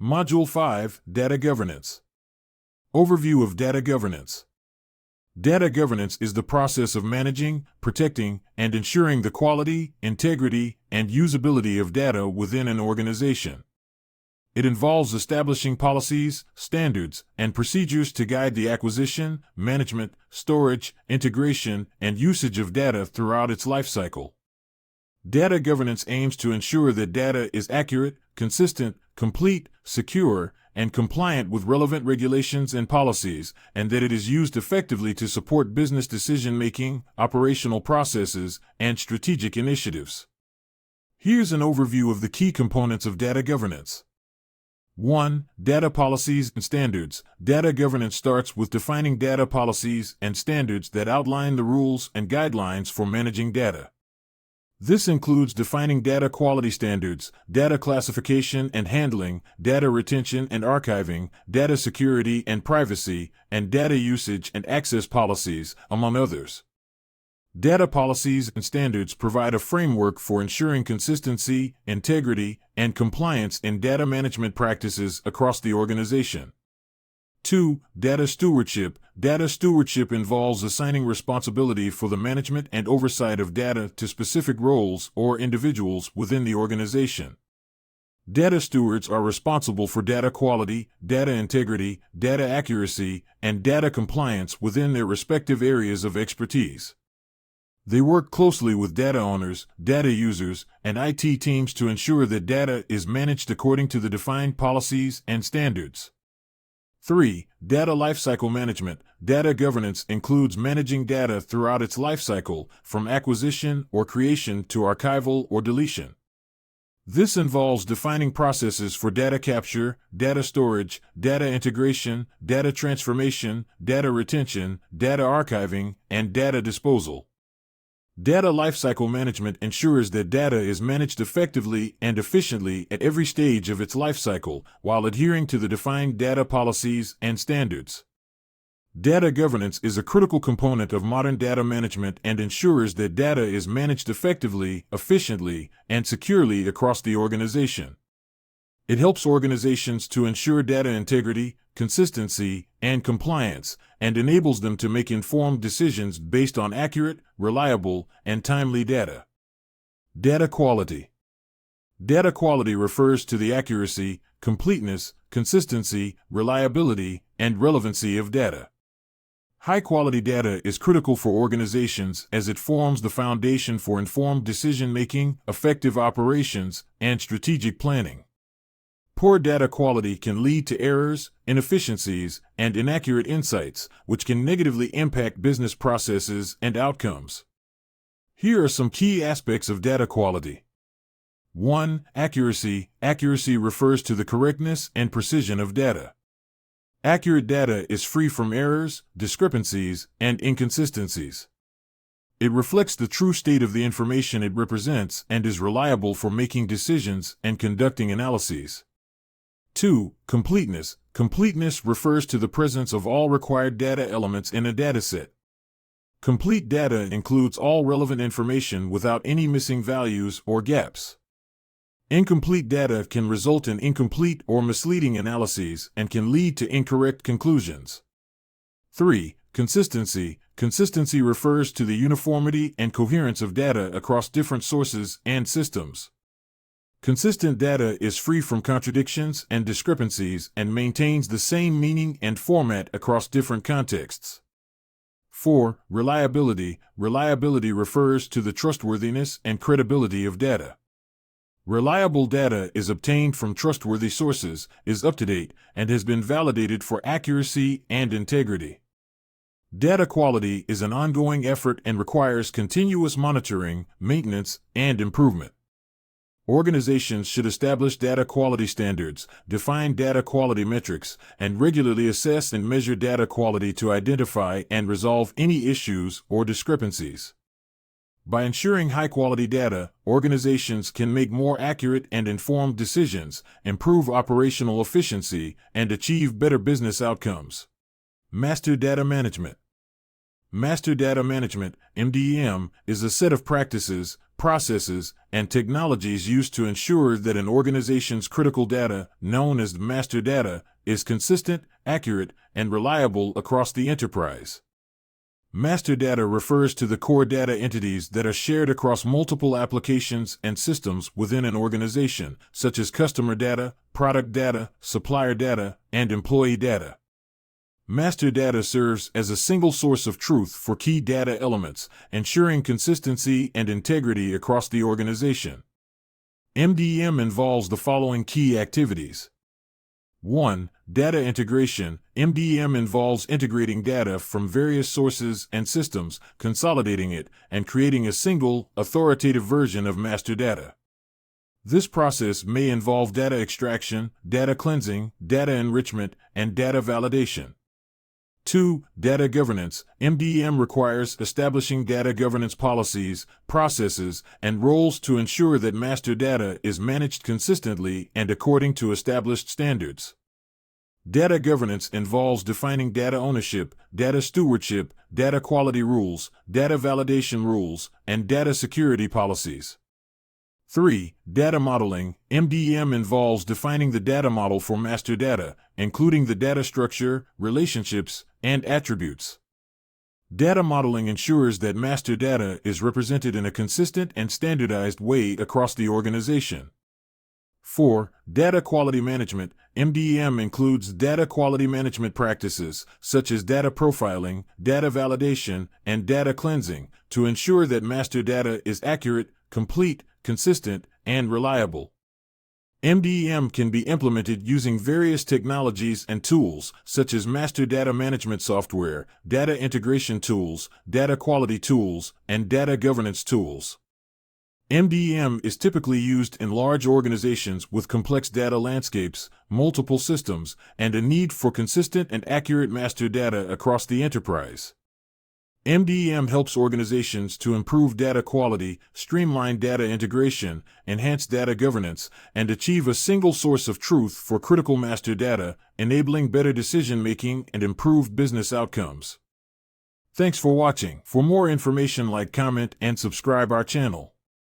Module 5, Data Governance. Overview of data governance. Data governance is the process of managing, protecting, and ensuring the quality, integrity, and usability of data within an organization. It involves establishing policies, standards, and procedures to guide the acquisition, management, storage, integration, and usage of data throughout its lifecycle. Data governance aims to ensure that data is accurate, consistent, complete, secure, and compliant with relevant regulations and policies, and that it is used effectively to support business decision-making, operational processes, and strategic initiatives. Here's an overview of the key components of data governance. 1. Data policies and standards. Data governance starts with defining data policies and standards that outline the rules and guidelines for managing data. This includes defining data quality standards, data classification and handling, data retention and archiving, data security and privacy, and data usage and access policies, among others. Data policies and standards provide a framework for ensuring consistency, integrity, and compliance in data management practices across the organization. 2. Data stewardship. Data stewardship involves assigning responsibility for the management and oversight of data to specific roles or individuals within the organization. Data stewards are responsible for data quality, data integrity, data accuracy, and data compliance within their respective areas of expertise. They work closely with data owners, data users, and IT teams to ensure that data is managed according to the defined policies and standards. 3. Data lifecycle management. Data governance includes managing data throughout its lifecycle, from acquisition or creation to archival or deletion. This involves defining processes for data capture, data storage, data integration, data transformation, data retention, data archiving, and data disposal. Data lifecycle management ensures that data is managed effectively and efficiently at every stage of its lifecycle, while adhering to the defined data policies and standards. Data governance is a critical component of modern data management and ensures that data is managed effectively, efficiently, and securely across the organization. It helps organizations to ensure data integrity, consistency, and compliance, and enables them to make informed decisions based on accurate, reliable, and timely data. Data quality. Data quality refers to the accuracy, completeness, consistency, reliability, and relevancy of data. High-quality data is critical for organizations as it forms the foundation for informed decision-making, effective operations, and strategic planning. Poor data quality can lead to errors, inefficiencies, and inaccurate insights, which can negatively impact business processes and outcomes. Here are some key aspects of data quality. 1. Accuracy. Accuracy refers to the correctness and precision of data. Accurate data is free from errors, discrepancies, and inconsistencies. It reflects the true state of the information it represents and is reliable for making decisions and conducting analyses. 2. Completeness. Completeness refers to the presence of all required data elements in a dataset. Complete data includes all relevant information without any missing values or gaps. Incomplete data can result in incomplete or misleading analyses and can lead to incorrect conclusions. 3. Consistency. Consistency refers to the uniformity and coherence of data across different sources and systems. Consistent data is free from contradictions and discrepancies and maintains the same meaning and format across different contexts. 4. Reliability. Reliability refers to the trustworthiness and credibility of data. Reliable data is obtained from trustworthy sources, is up-to-date, and has been validated for accuracy and integrity. Data quality is an ongoing effort and requires continuous monitoring, maintenance, and improvement. Organizations should establish data quality standards, define data quality metrics, and regularly assess and measure data quality to identify and resolve any issues or discrepancies. By ensuring high-quality data, organizations can make more accurate and informed decisions, improve operational efficiency, and achieve better business outcomes. Master Data Management. Master Data Management, MDM, is a set of practices, processes, and technologies used to ensure that an organization's critical data, known as master data, is consistent, accurate, and reliable across the enterprise. Master data refers to the core data entities that are shared across multiple applications and systems within an organization, such as customer data, product data, supplier data, and employee data. Master data serves as a single source of truth for key data elements, ensuring consistency and integrity across the organization. MDM involves the following key activities. 1. Data integration. MDM involves integrating data from various sources and systems, consolidating it, and creating a single, authoritative version of master data. This process may involve data extraction, data cleansing, data enrichment, and data validation. 2. Data governance. MDM requires establishing data governance policies, processes, and roles to ensure that master data is managed consistently and according to established standards. Data governance involves defining data ownership, data stewardship, data quality rules, data validation rules, and data security policies. 3. Data modeling. MDM involves defining the data model for master data, including the data structure, relationships, and attributes. Data modeling ensures that master data is represented in a consistent and standardized way across the organization. 4. Data quality management. MDM includes data quality management practices, such as data profiling, data validation, and data cleansing, to ensure that master data is accurate, complete, consistent, and reliable. MDM can be implemented using various technologies and tools, such as master data management software, data integration tools, data quality tools, and data governance tools. MDM is typically used in large organizations with complex data landscapes, multiple systems, and a need for consistent and accurate master data across the enterprise. MDM helps organizations to improve data quality, streamline data integration, enhance data governance, and achieve a single source of truth for critical master data, enabling better decision-making and improved business outcomes. Thanks for watching. For more information, like, comment, and subscribe our channel.